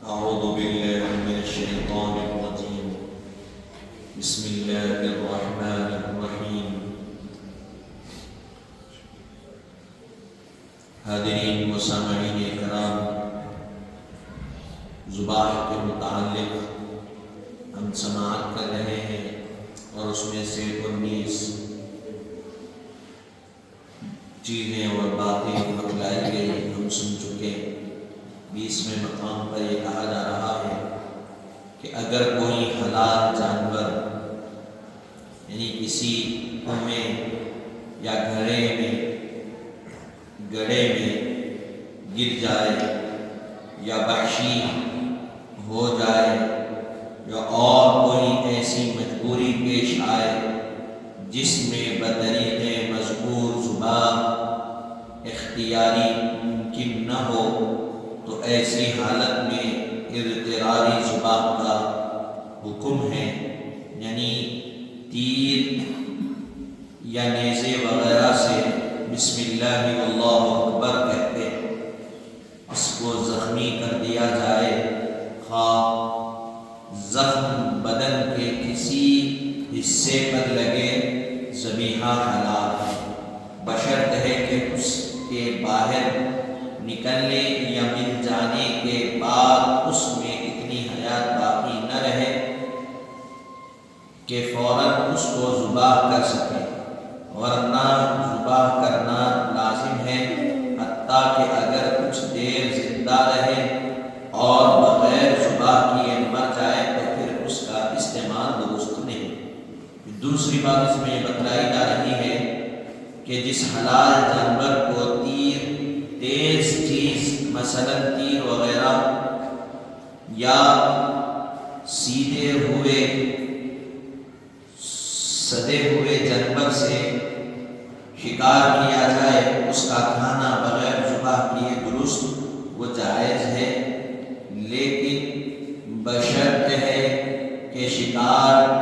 أعوذ بالله من الشيطان الرجيم. بسم الله الرحمن الرحیم. حاضرین و سامعین کرام، ذبح کے متعلق ہم سماعت کر رہے ہیں اور اس میں سے 19 چیزیں اور باتیں بتلائی گئی ہم سن چکے. 20ویں مقام پر یہ کہا جا رہا ہے کہ اگر کوئی حلال جانور یعنی کسی کنویں یا گڑھے میں گر جائے یا وحشی ہو جائے یا اور کوئی ایسی مجبوری پیش آئے جس میں بطریق مذکور ذبح اختیاری ممکن نہ ہو، تو ایسی حالت میں اضطراری ذبح کا حکم ہے. یعنی تیر یا نیزے وغیرہ سے بسم اللہ اللہ اکبر کہتے اس کو زخمی کر دیا جائے، خواہ زخم بدن کے کسی حصے پر لگے، ذبیحہ حلال ہے، بشرط ہے کہ اس کے باہر نکلنے یا مل جانے کے بعد اس میں اتنی حیات باقی نہ رہے کہ فوراً اس کو ذبح کر سکے، ورنہ ذبح کرنا لازم ہے، حتیٰ کہ اگر کچھ دیر زندہ رہے اور بغیر ذبح کیے مر جائے تو پھر اس کا استعمال درست نہیں. دوسری بات اس میں یہ بتلائی جا رہی ہے کہ جس حلال جانور کو تیز چیز مثلا تیر وغیرہ یا سیدھے ہوئے سدے ہوئے جانور سے شکار کیا جائے، اس کا کھانا بغیر ذبح کیے درست وہ جائز ہے، لیکن بشرط ہے کہ شکار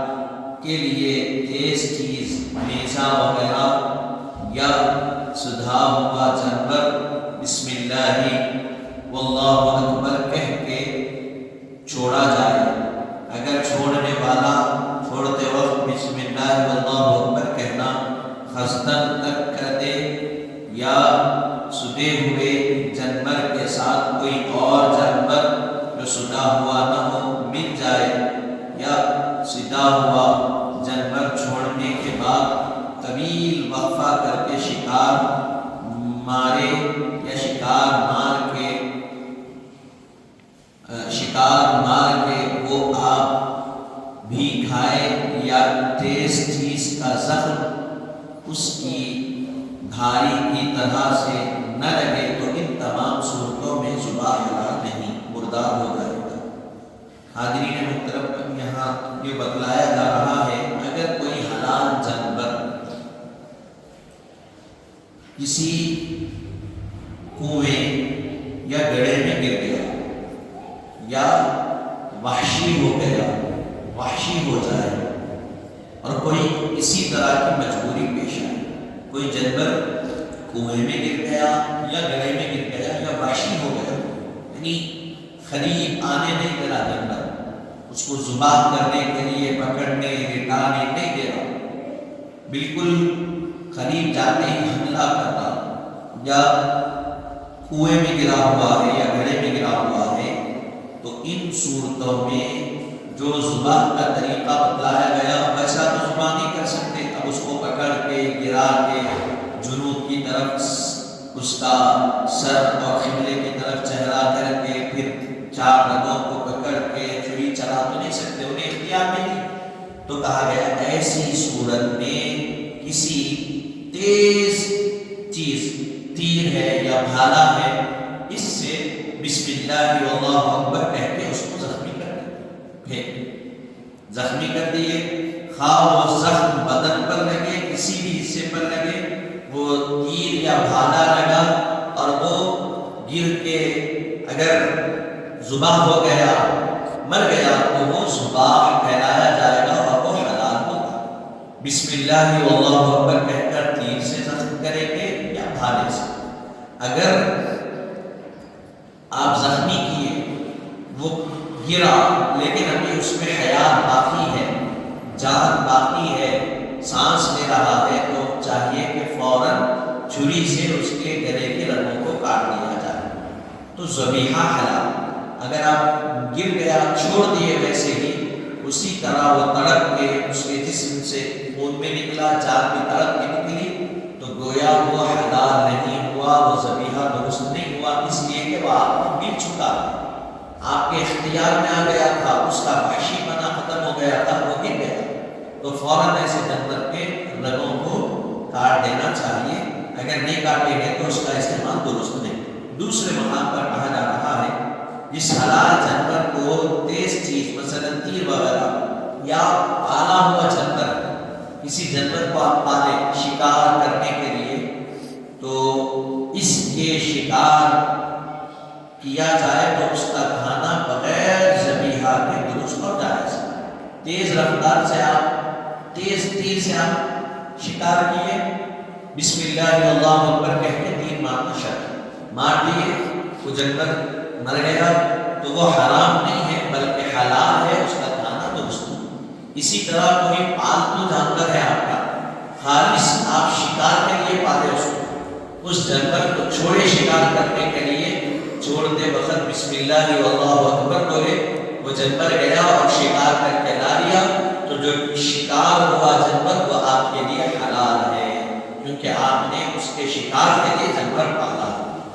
کے لیے تیز چیز نیزہ وغیرہ یا سدھا ہوا جانور بسم اللہ واللہ اکبر کہہ کے چھوڑا جائے. اگر چھوڑنے والا چھوڑتے وقت بسم اللہ واللہ اکبر کہنا خستن تک کر دے یا سدے ہوئے جانور کے ساتھ کوئی اور جانور جو سدا ہوا نہ ہو مل جائے، یا سدا ہوا جانور چھوڑنے کے بعد طویل وقفہ کر کے شکار مارے یا شکار مار کے وہ آپ بھی کھائے یا تیز چیز کا زخم اس کی دھاری کی طرح سے نہ لگے، تو ان تمام صورتوں میں ذبح حلال نہیں، مردار ہو جائے گا. حاضرین محترم، یہاں یہ بتلایا جا رہا ہے اگر کوئی حلال جانور کسی کنویں یا گڑھے میں گر گیا یا وحشی ہو جائے اور کوئی اسی طرح کی مجبوری پیش آئے، کوئی جانور کنویں میں گر گیا یا گڑھے میں گر گیا یا وحشی ہو گیا، یعنی قریب آنے نہیں دے رہا جانور، اس کو ذبح کرنے کے لیے پکڑنے لٹانے نہیں دے رہا، بالکل قریب جاتے ہی حملہ کرتا، یا کنویں میں گرا ہوا ہے یا گڑھے میں گرا ہوا ہے، تو ان صورتوں میں جو ذبح کا طریقہ بتلایا گیا ویسا تو ذبح نہیں کر سکتے. اب اس کو پکڑ کے گرا کے جنوب کی طرف اس کا سر اور قبلے کی طرف چہرہ کر کے پھر 4 رگوں کو پکڑ کے چھری چلا تو نہیں سکتے، انہیں اختیار نہیں. تو کہا گیا ایسی صورت میں کسی تیز چیز تیر ہے یا بھالا ہے، اس سے بسم اللہ واللہ اکبر کہہ کے اس کو زخمی کر دیے، زخمی کر دیے، خواہ وہ زخم بدن پر لگے کسی بھی حصے پر لگے، وہ تیر یا بھالا لگا اور وہ گر کے اگر ذبح ہو گیا مر گیا تو وہ ذبح کہلایا جائے گا اور وہ حلال ہوگا. بسم اللہ واللہ اکبر کہہ کر تیر سے زخم کریں گے یا بھالے سے. اگر آپ زخمی کیے وہ گرا لیکن ابھی اس میں حیات باقی ہے، جان باقی ہے، سانس لے رہا ہے، تو چاہیے کہ فوراً چھری سے اس کے گلے کے رگوں کو کاٹ دیا جائے، تو ذبیحہ حلال۔ اگر آپ گر گیا چھوڑ دیے ویسے ہی، اسی طرح وہ تڑپ کے اس کے جسم سے خون میں نکلا، جان بھی تڑپ کے نکلی، تو گویا وہ حلال نہیں ہوا، وہ ذبیحہ درست نہیں ہوا، اس لیے کہ وہ آپ کو مل چکا، آپ کے اختیار میں آ گیا تھا، اس کا وحشی پنا ختم ہو گیا تھا، وہ گر گیا، تو فوراً ایسے جانور کے رگوں کو کاٹ دینا چاہیے۔ اگر نہیں کاٹیں گے تو اس کا استعمال درست نہیں۔ دوسرے مقام پر کہا جا رہا ہے جس حلال جانور کو تیز چیز مثلا تیر وغیرہ یا پالا ہوا جانور، کسی جانور کو آپ پالیں شکار کرنے کے لیے، تو اس کے شکار کیا جائے تو اس کا کھانا بغیر ذبیحہ کے درست اور جائز۔ تیز رفتار سے آپ، تیز تیر سے آپ شکار کیے، بسم اللہ اللہ اکبر کہہ کے تیر مارنا شرط، مار دیے، وہ جانور مر گیا تو وہ حرام نہیں ہے بلکہ حلال ہے، اس کا کھانا درست۔ اسی طرح کوئی پالتو جانور ہے آپ کا، خالص آپ شکار کے لیے پالے اس کو، اس جانور کو چھوڑے شکار کرنے کے لیے، چھوڑتے وقت بسم اللہ اللہ اکبر بولے، وہ جانور گیا اور شکار کر کے لا لیا، تو جو شکار ہوا جانور وہ آپ کے لیے حلال ہے، کیونکہ آپ نے اس کے شکار کے لیے جانور پالا،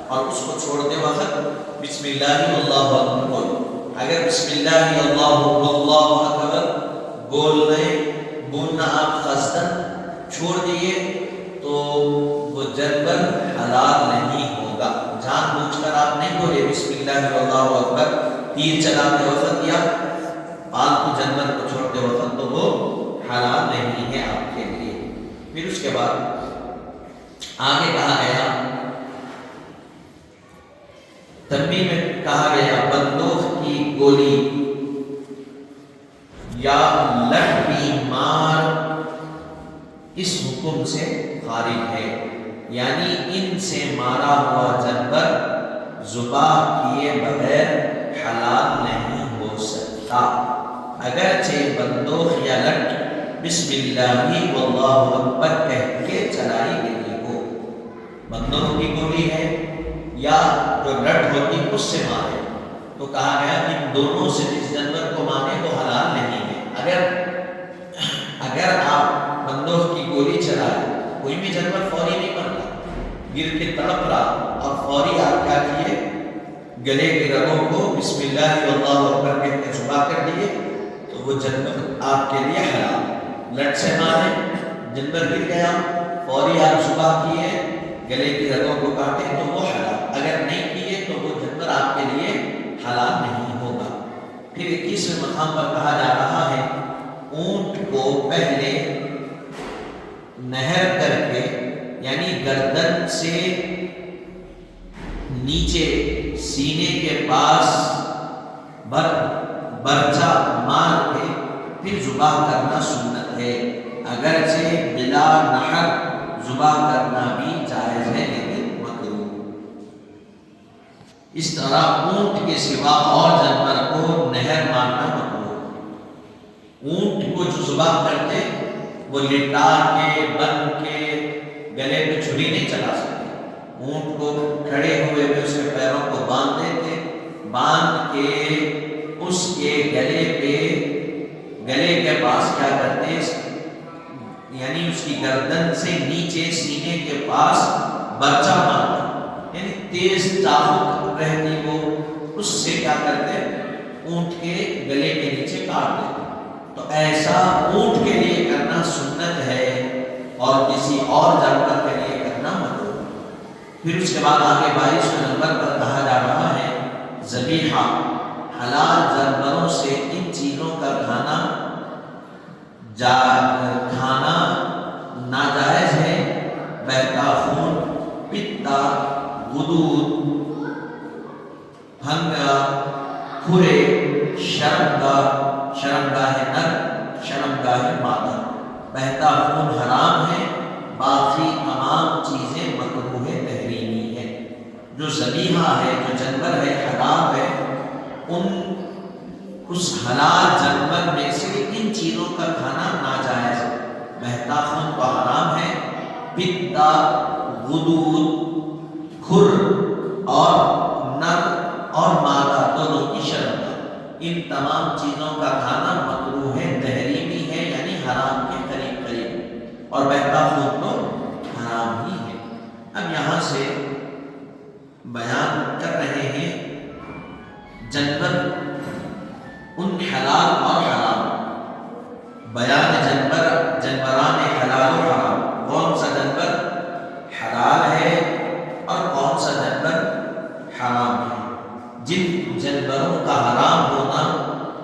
اور اس کو چھوڑتے وقت بسم اللہ اللہ اکبر بولو۔ اگر بسم اللہ اللہ اکبر بولنا آپ قصدن چھوڑ دیے تو وہ جانور حلال نہیں ہوگا۔ جان بوجھ کر آپ نہیں بولے بسم اللہ اللہ اکبر تیر چلاتے وقت یا پالتو جانور کو چھوڑتے وقت، تو وہ حلال نہیں ہے آپ کے لیے۔ پھر اس کے بعد آگے کہا گیا، تنبیہ میں کہا گیا بندوق کی گولی یا لٹھی مار اس حکم سے خارج ہے، یعنی ان سے مارا ہوا جانور ذبح کیے بغیر حلال نہیں ہو سکتا، اگرچہ بندوق یا لٹ بسم اللہ واللہ اکبر کہہ کے چلائی گئی ہو۔ بندوق کی گولی ہے یا جو لٹ ہوتی اس سے مارے، تو کہا گیا ان دونوں سے جس جانور کو مارے وہ حلال نہیں ہے۔ اگر آپ بندوق کی گولی چلائے، کوئی بھی جانور فوری نہیں مرتا، گر کے تڑپ رہا، اور فوری آپ کیا کیے، گلے کے رگوں کو بسم اللہ واللہ اکبر کہہ کے ذبح کر دیے، تو وہ جانور آپ کے لیے حلال۔ لٹ سے مارے، جانور گر گیا، فوری آپ ذبح کیے، گلے کی رگوں کو کاٹے، تو وہ حلال۔ اگر نہیں کیے تو وہ جانور آپ کے لیے حلال نہیں ہوگا۔ پھر 21ویں مقام پر کہا جا رہا ہے اونٹ کو پہلے نہر کر کے، یعنی گردن سے نیچے سینے کے پاس برچا مار کے پھر ذبح کرنا سنت ہے، اگرچہ بلا نہر ذبح کرنا بھی جائز ہے لیکن مکروہ۔ اس طرح اونٹ کے سوا اور جانور کو نہر مارنا مکروہ۔ اونٹ کو جو ذبح کرتے وہ لٹا کے بن کے گلے پہ چھری نہیں چلا سکتے، اونٹ کو کھڑے ہوئے میں اس کے پیروں کو باندھ دیتے، باندھ کے اس کے گلے کے پاس کیا کرتے، یعنی اس کی گردن سے نیچے سینے کے پاس برچا مارتے، یعنی تیز چاقو رہتی وہ، اس سے کیا کرتے اونٹ کے گلے کے نیچے کاٹ دیتے۔ تو ایسا اونٹ کے لیے کرنا سنت ہے اور کسی اور جانور کے لیے کرنا مکروہ۔ پھر اس کے بعد آگے 22ویں نمبر پر کہا جا رہا ہے ذبیحہ، حلال جانوروں سے ان چیزوں کا کھانا ناجائز ہے، بہتا خون، پتا، غدود، بھنگا، کھرے، شرمگاہ نر، شرمگاہ مادہ، بہتا خون حرام ہے، باقی تمام چیزیں مکروہ تحریمی ہے۔ جو ذبیحہ ہے، جو جانور ہے حرام ہے، ان اس حلال جانور میں سے ان چیزوں کا کھانا ناجائز ہے۔ بہتا خون تو حرام ہے، پتا، غدود، کھر اور نر اور مادہ دونوں کی شرط ہے، ان تمام چیزوں کا کھانا مکروہ ہے، تحریمی ہے، یعنی حرام کے قریب قریب، اور بہتا خون تو حرام ہی ہے۔ اب یہاں سے بیان کر رہے ہیں جانور ان حلال اور حرام، بیان جانوران حلال و حرام، کون سا جانور حلال ہے اور کون سا جانور حرام ہے۔ جن جانوروں کا حرام ہونا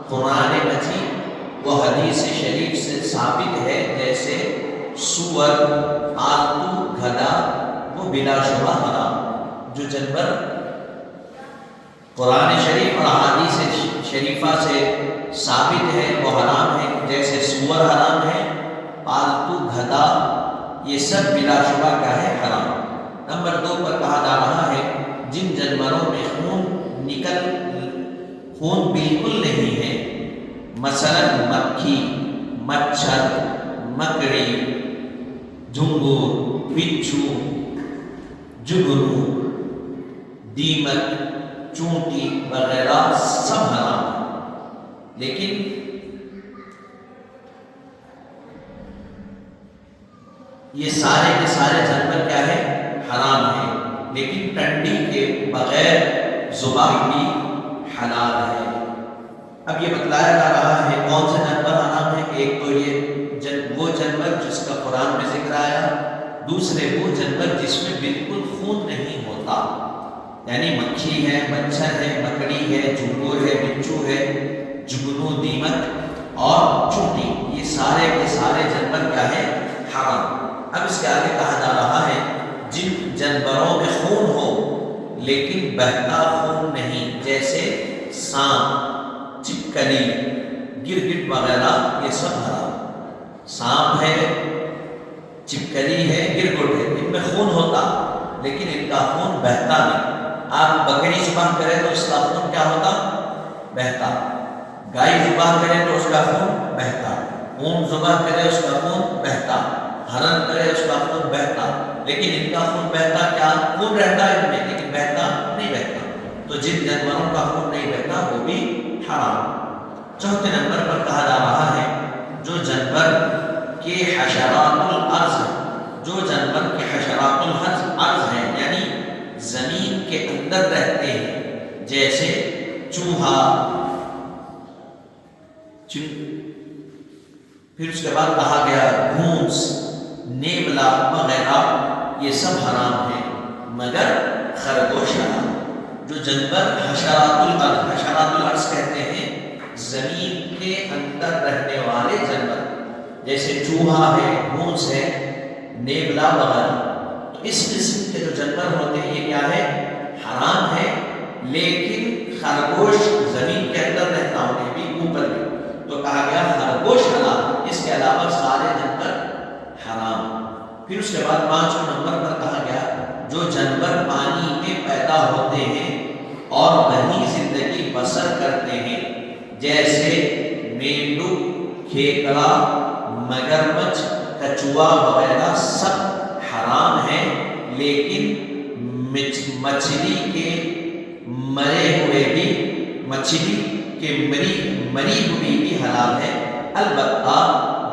قرآن مجید و حدیث شریف سے ثابت ہے، جیسے سور، پالتو گدھا، وہ بلا شبہ حرام۔ جو جانور قرآن شریف اور احادیث شریفہ سے ثابت ہے وہ حرام ہے، جیسے سور حرام ہے، پالتو گدھا، یہ سب بلا شبہ کیا ہے، حرام۔ نمبر 2 پر کہا جا رہا ہے جن جانوروں میں خون بالکل نہیں ہے، مثلا مکھی، مچھر، مکڑی، جھنگور، بچھو، جگنو، دیمک، چونٹی وغیرہ سب حرام ہے، لیکن یہ سارے کے سارے جانور کیا ہے، حرام ہے، لیکن ٹنڈی کے بغیر ذبح بھی حلال ہے۔ اب یہ بتلایا جا رہا ہے کون سے جانور حرام ہے۔ ایک تو یہ وہ جانور جس کا قرآن میں ذکر آیا، دوسرے وہ جانور جس میں بالکل خون نہیں ہوتا، یعنی مکھی ہے، مچھر ہے، مکڑی ہے، جھنگور ہے، بچھو ہے، جگنو، دیمک اور چونٹی، یہ سارے کے سارے جانور کیا ہے، حرام۔ اب اس کے آگے کہا جا رہا ہے جن جانوروں میں خون ہو لیکن بہتا خون نہیں، جیسے سانپ، چپکلی، گرگٹ وغیرہ، یہ سب حرام۔ سانپ ہے، چپکلی ہے، گرگٹ ہے، ان میں خون ہوتا لیکن ان کا خون بہتا نہیں۔ آپ بکری ذبح کریں تو اس کا خون کیا ہوتا، بہتا۔ گائے ذبح کریں تو اس کا خون بہتا، اونٹ ذبح کرے اس کا خون بہتا، ہرن کرے اس کا خون بہتا، لیکن ان کا خون بہتا کیا، خون رہتا ہے ان میں لیکن بہتا نہیں بہتا۔ تو جن جانوروں کا خون نہیں بہتا وہ بھی حرام۔ چوتھے نمبر پر کہا جا رہا ہے جو جانور کے حشرات الارض، جو جانور کے حشرات الارض ہیں، یعنی زمین کے اندر رہتے ہیں، جیسے چوہا، پھر اس کے بعد کہا گیا گھونس، نیولا وغیرہ، یہ سب حرام ہیں مگر خرگوش حرام۔ جو جانور حشرات الارض کہتے ہیں زمین کے اندر رہنے والے جانور، جیسے چوہا ہے، گھونس ہے، نیولا وغیرہ، تو اس قسم کے جو جانور ہوتے ہیں یہ کیا ہے، حرام ہے، لیکن خرگوش زمین کے اندر رہتا ہونے بھی، اوپر بھی، تو کہا گیا خرگوش حرام، اس کے علاوہ سارے جانور حرام۔ پھر اس کے بعد 5 نمبر پر کہا گیا جو جانور پانی میں پیدا ہوتے ہیں اور وہیں زندگی بسر کرتے ہیں، جیسے مینڈک، کھیکڑا، مگرمچھ، کچھوا وغیرہ سب حرام ہیں، لیکن مچھلی کے مرے ہوئے بھی، مچھلی کے مری ہوئی بھی حلال ہے، البتہ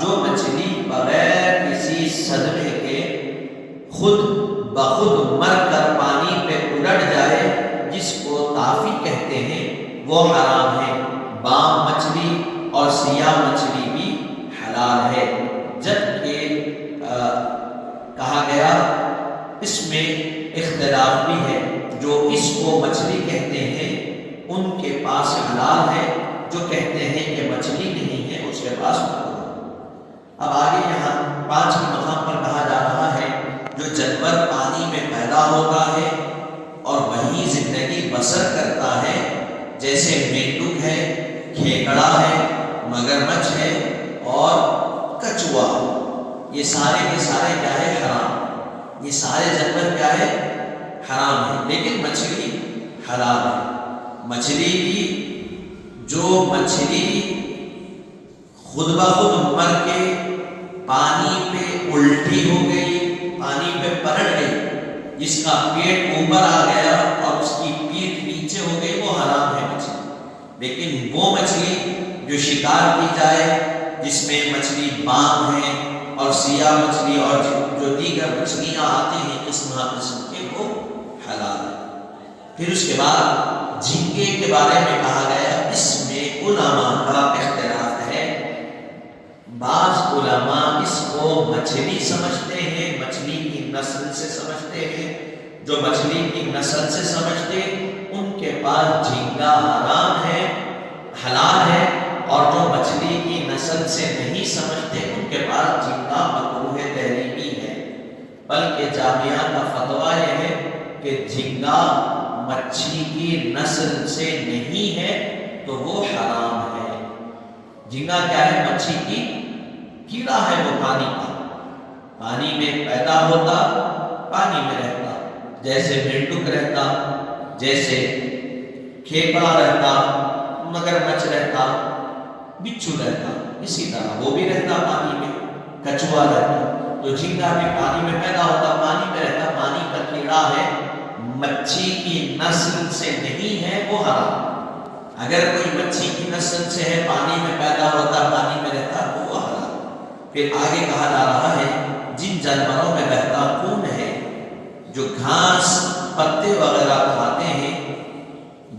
جو مچھلی بغیر کسی صدمے کے خود بخود مر کر پانی پہ الٹ جائے، جس کو طافی کہتے ہیں، وہ حرام ہے۔ بام مچھلی اور سیاہ مچھلی بھی حلال ہے، جبکہ کہا گیا اس میں اختلاف بھی ہے، جو اس کو مچھلی کہتے ہیں ان کے پاس حلال ہے، جو کہتے ہیں کہ مچھلی نہیں ہے اس کے پاس مکروہ۔ اب آگے یہاں 5 مقام پر کہا جا رہا ہے جو جانور پانی میں پیدا ہوتا ہے اور وہیں زندگی بسر کرتا ہے، جیسے مینڈک ہے، کھیکڑا ہے، مگرمچھ ہے اور کچھوا، یہ سارے کے سارے کیا ہے، حرام۔ یہ سارے جانور کیا ہے، حرام ہے، لیکن مچھلی حلال ہے۔ مچھلی بھی جو مچھلی خود بخود مر کے پانی پہ الٹی ہو گئی، پانی پہ پلٹ گئی، جس کا پیٹ اوپر آ گیا اور اس کی پیٹھ نیچے ہو گئی، وہ حرام ہے مچھلی۔ لیکن وہ مچھلی جو شکار کی جائے، جس میں مچھلی بانگ ہے اور سیاہ مچھلی اور جو دیگر مچھلیاں آتی ہیں قسم کے، وہ حلال ہے۔ پھر اس کے بعد جھینگے کے بارے میں کہا گیا، اس میں علماء کا اختلاف ہے۔ بعض علماء اس کو مچھلی سمجھتے ہیں، مچھلی کی نسل سے سمجھتے ہیں۔ جو مچھلی کی نسل سے سمجھتے ان کے پاس جھینگا حرام ہے، حلال ہے، اور جو مچھلی کی نسل سے نہیں سمجھتے ان کے پاس جھینگا مکروہ تحریمی ہے۔ بلکہ جامعہ کا فتویٰ یہ ہے کہ جھینگا مچھلی کی نسل سے نہیں ہے تو وہ حرام ہے۔ جھینگا کیا ہے؟ مچھلی کی کیڑا ہے، وہ پانی کا، پانی میں پیدا ہوتا، پانی میں رہتا، جیسے مینڈک رہتا، جیسے کھیپڑا رہتا، مگرمچھ رہتا، بچھو رہتا، اسی طرح وہ بھی رہتا پانی میں، کچھوا رہتا۔ تو جھینگا بھی پانی میں پیدا ہوتا، پانی میں رہتا، پانی کا کیڑا ہے، مچھی کی نسل سے نہیں ہے، وہ حرام۔ اگر کوئی مچھی کی نسل سے ہے، پانی میں پیدا ہوتا، پانی میں رہتا، تو وہ حرام۔ پھر آگے کہا جا رہا ہے جن جانوروں میں بہتا خون ہے، جو گھاس پتے وغیرہ کھاتے ہیں،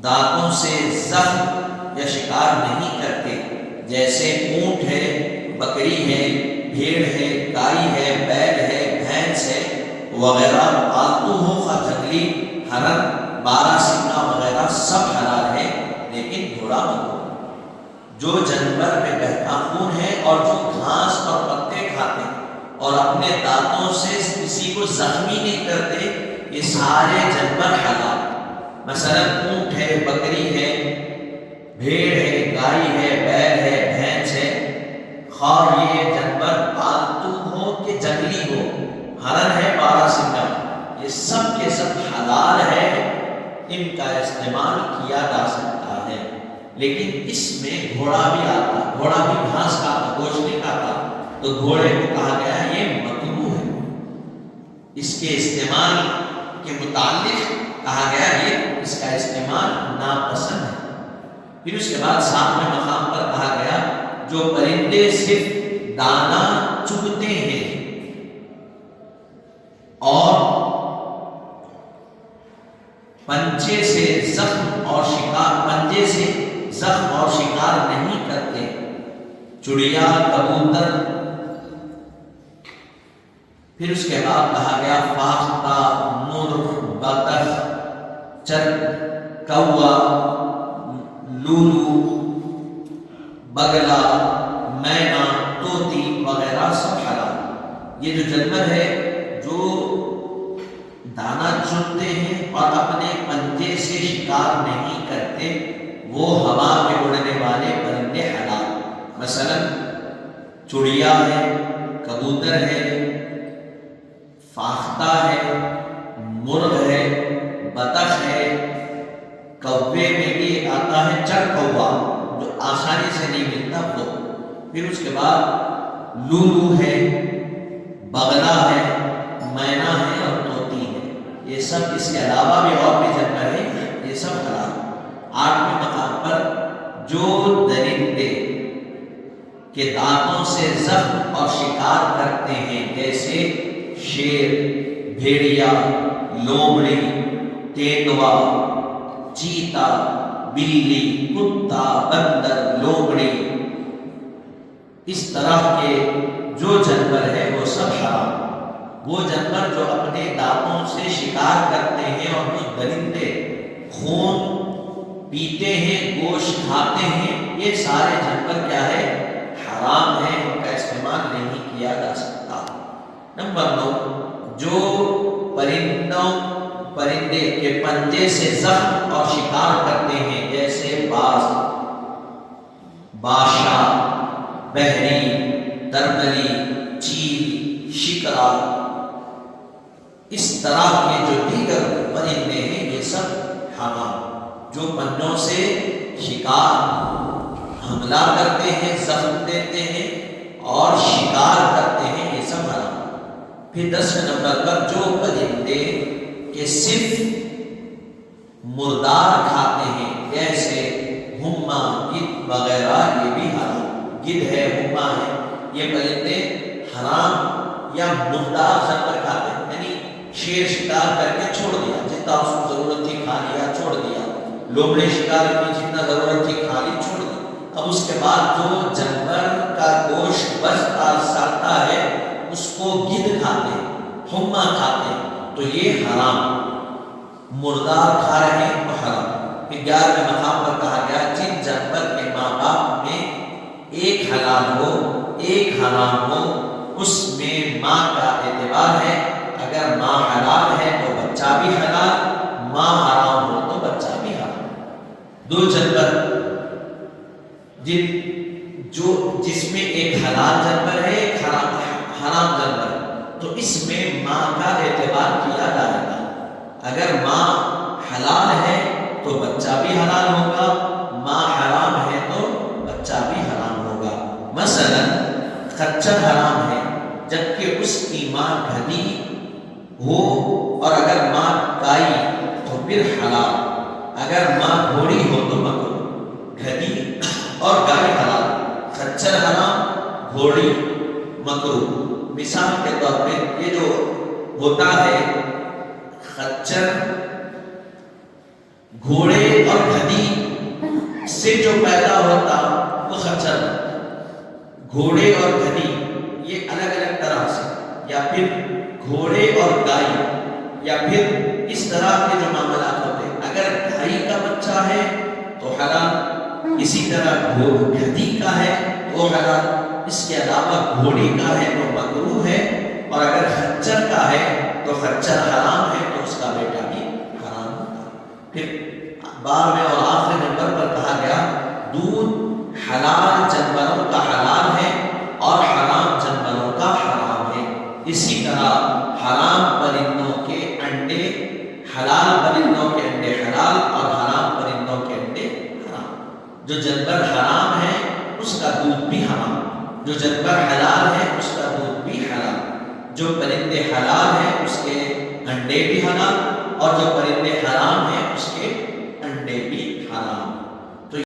دانتوں سے زخم یا شکار نہیں کرتے، جیسے اونٹ ہے، بکری ہے، بھیڑ ہے، گائے ہے، بیل ہے، بھینس ہے وغیرہ، پالتو ہو خواہ جنگلی، ہرن، بارہ سنگا وغیرہ سب حلال ہے، لیکن گھوڑا مت۔ جو جانور میں بہتا خون ہے اور جو گھاس اور پتے کھاتے اور اپنے دانتوں سے کسی کو زخمی نہیں کرتے، یہ سارے جانور حلال۔ مثلا اونٹ ہے، بکری ہے، بھیڑ ہے، گائے ہے، بیل ہے، بھینس ہے، خواہ یہ جانور پالتو ہو کہ جنگلی ہو، ہرن ہے، بارہ سنگا، یہ سب کے سب حلال ہے، ان کا استعمال کیا جا سکتا ہے۔ لیکن اس میں گھوڑا بھی آتا، گھوڑا بھی گھاس کھاتا، گوشت نہیں کھاتا، تو گھوڑے کو کہا گیا یہ مکروہ ہے، اس کے استعمال کے متعلق کہا گیا یہ اس کا استعمال ناپسند ہے۔ پھر اس کے بعد 7ویں مقام پر کہا گیا جو پرندے صرف دانا چگتے ہیں اور پنجے سے زخم اور شکار نہیں کرتے، چڑیا، کبوتر۔ پھر اس کے بعد کہا گیا فاختہ، مرغ، بطخ، چرگ، کوا، لولو، بگلا، مینا، طوطی وغیرہ سب حلال۔ یہ جو جانور ہے جو دانا چنتے ہیں اور اپنے پنجے سے شکار نہیں کرتے، وہ ہوا میں اڑنے والے پرندے حلال۔ مثلا چڑیا ہے، کبوتر ہے، فاختہ ہے، مرغ ہے، بطخ ہے، کوے میں بھی ایک آتا ہے چڑ کوا جو آسانی سے نہیں ملتا وہ۔ پھر اس کے بعد لولو ہے، بگلا ہے، مینا ہے اور طوطی ہے، یہ سب اس کے علاوہ بھی اور بھی جانور ہیں، یہ سب حلال۔ 8ویں مقام پر جو درندے کے دانتوں سے زخم اور شکار کرتے ہیں، جیسے شیر، بھیڑیا، لومڑی، تیندوا، چیتا، بلی، کتا، بندر، لومڑی، اس طرح کے جو جانور ہے وہ سب حرام۔ وہ جانور جو اپنے دانتوں سے شکار کرتے ہیں اور جو درندے خون پیتے ہیں، گوشت کھاتے ہیں، یہ سارے جانور کیا ہے؟ حرام ہے، ان کا استعمال نہیں کیا جا سکتا۔ نمبر 9، جو پرندے کے پنجے سے زخم اور شکار کرتے ہیں، جیسے باز، بادشاہ، بحری، ترتلی، چیل، شکرا، اس طرح کے جو دیگر پرندے ہیں یہ سب حرام۔ جو پنجوں سے شکار حملہ کرتے ہیں، زخم دیتے ہیں اور شکار کرتے ہیں، یہ سب حرام۔ پھر 10 نمبر پر جو پرندے کہ صرف مردار کھاتے ہیں، جیسے ہما، گدھ وغیرہ، یہ بھی حرام۔ گدھ ہے، ہما ہے، یہ پرندے حرام یا مردار جانور کھاتے ہیں، یعنی شیر شکار کر کے چھوڑ دیا، جتنا اس کو ضرورت تھی کھا لیا، چھوڑ دیا۔ لومڑے شکار کی جتنا ضرورت تھی کھا لی، چھوڑ دی۔ اب اس کے بعد جو جانور کا گوشت بچتا سڑتا ہے اس کو گدھ کھاتے ہیں، ہما کھاتے ہیں، تو یہ حرام۔ مردار کھا رہے ہیں تو حرام۔ پھر 11ویں مقام پر کہا گیا جن جانور کے ماں باپ میں ایک حلال ہو ایک حرام ہو اس میں ماں کا اعتبار ہے، اگر ماں حلال ہے تو بچہ بھی حلال، ماں حرام ہو تو بچہ بھی حرام۔ 2 جانور جس میں ایک حلال جانور ہے ایک حرام جانور ہے، تو اس میں ماں کا اعتبار کیا جائے گا۔ اگر ماں حلال ہے تو بچہ بھی حلال ہوگا، ماں حرام ہے تو بچہ بھی حرام ہوگا۔ مثلا خچر حرام ہے جبکہ اس کی ماں گدھی ہو، اور اگر ماں گائے تو پھر حلال، اگر ماں گھوڑی ہو تو مکروہ۔ گدھی اور گائے حلال، خچر حرام، گھوڑی مکروہ۔ مثال کے طور پہ یہ جو ہوتا ہے خچر، گھوڑے اور گدھی سے جو پیدا ہوتا وہ خچر، گھوڑے اور گدھی یہ الگ الگ طرح سے، یا پھر گھوڑے اور گائے، یا پھر اس طرح کے جو معاملات ہوتے ہیں۔ اگر گائے کا بچہ ہے تو حلال، اسی طرح گدھی کا ہے تو حلال، اس کے علاوہ گھوڑی کا ہے تو مکروہ ہے، اور اگر خچر کا ہے تو خچر حرام ہے تو اس کا بیٹا بھی حرام ہوگا۔ پھر 12ویں اور آخری نمبر پر کہا گیا دودھ حلال جانوروں کا حلال ہے اور حرام جانوروں کا حرام ہے۔ اسی طرح حرام پرندوں کے انڈے، حلال پرندوں کے انڈے حلال اور حرام پرندوں کے انڈے حرام۔ جو جانور حرام ہے اس کا دودھ بھی حرام، جو جانور حلال ہے اس کا دودھ بھی حلال۔ جو پرندے حلال ہیں اس کے انڈے بھی حلال، اور جو پرندے حرام ہیں اس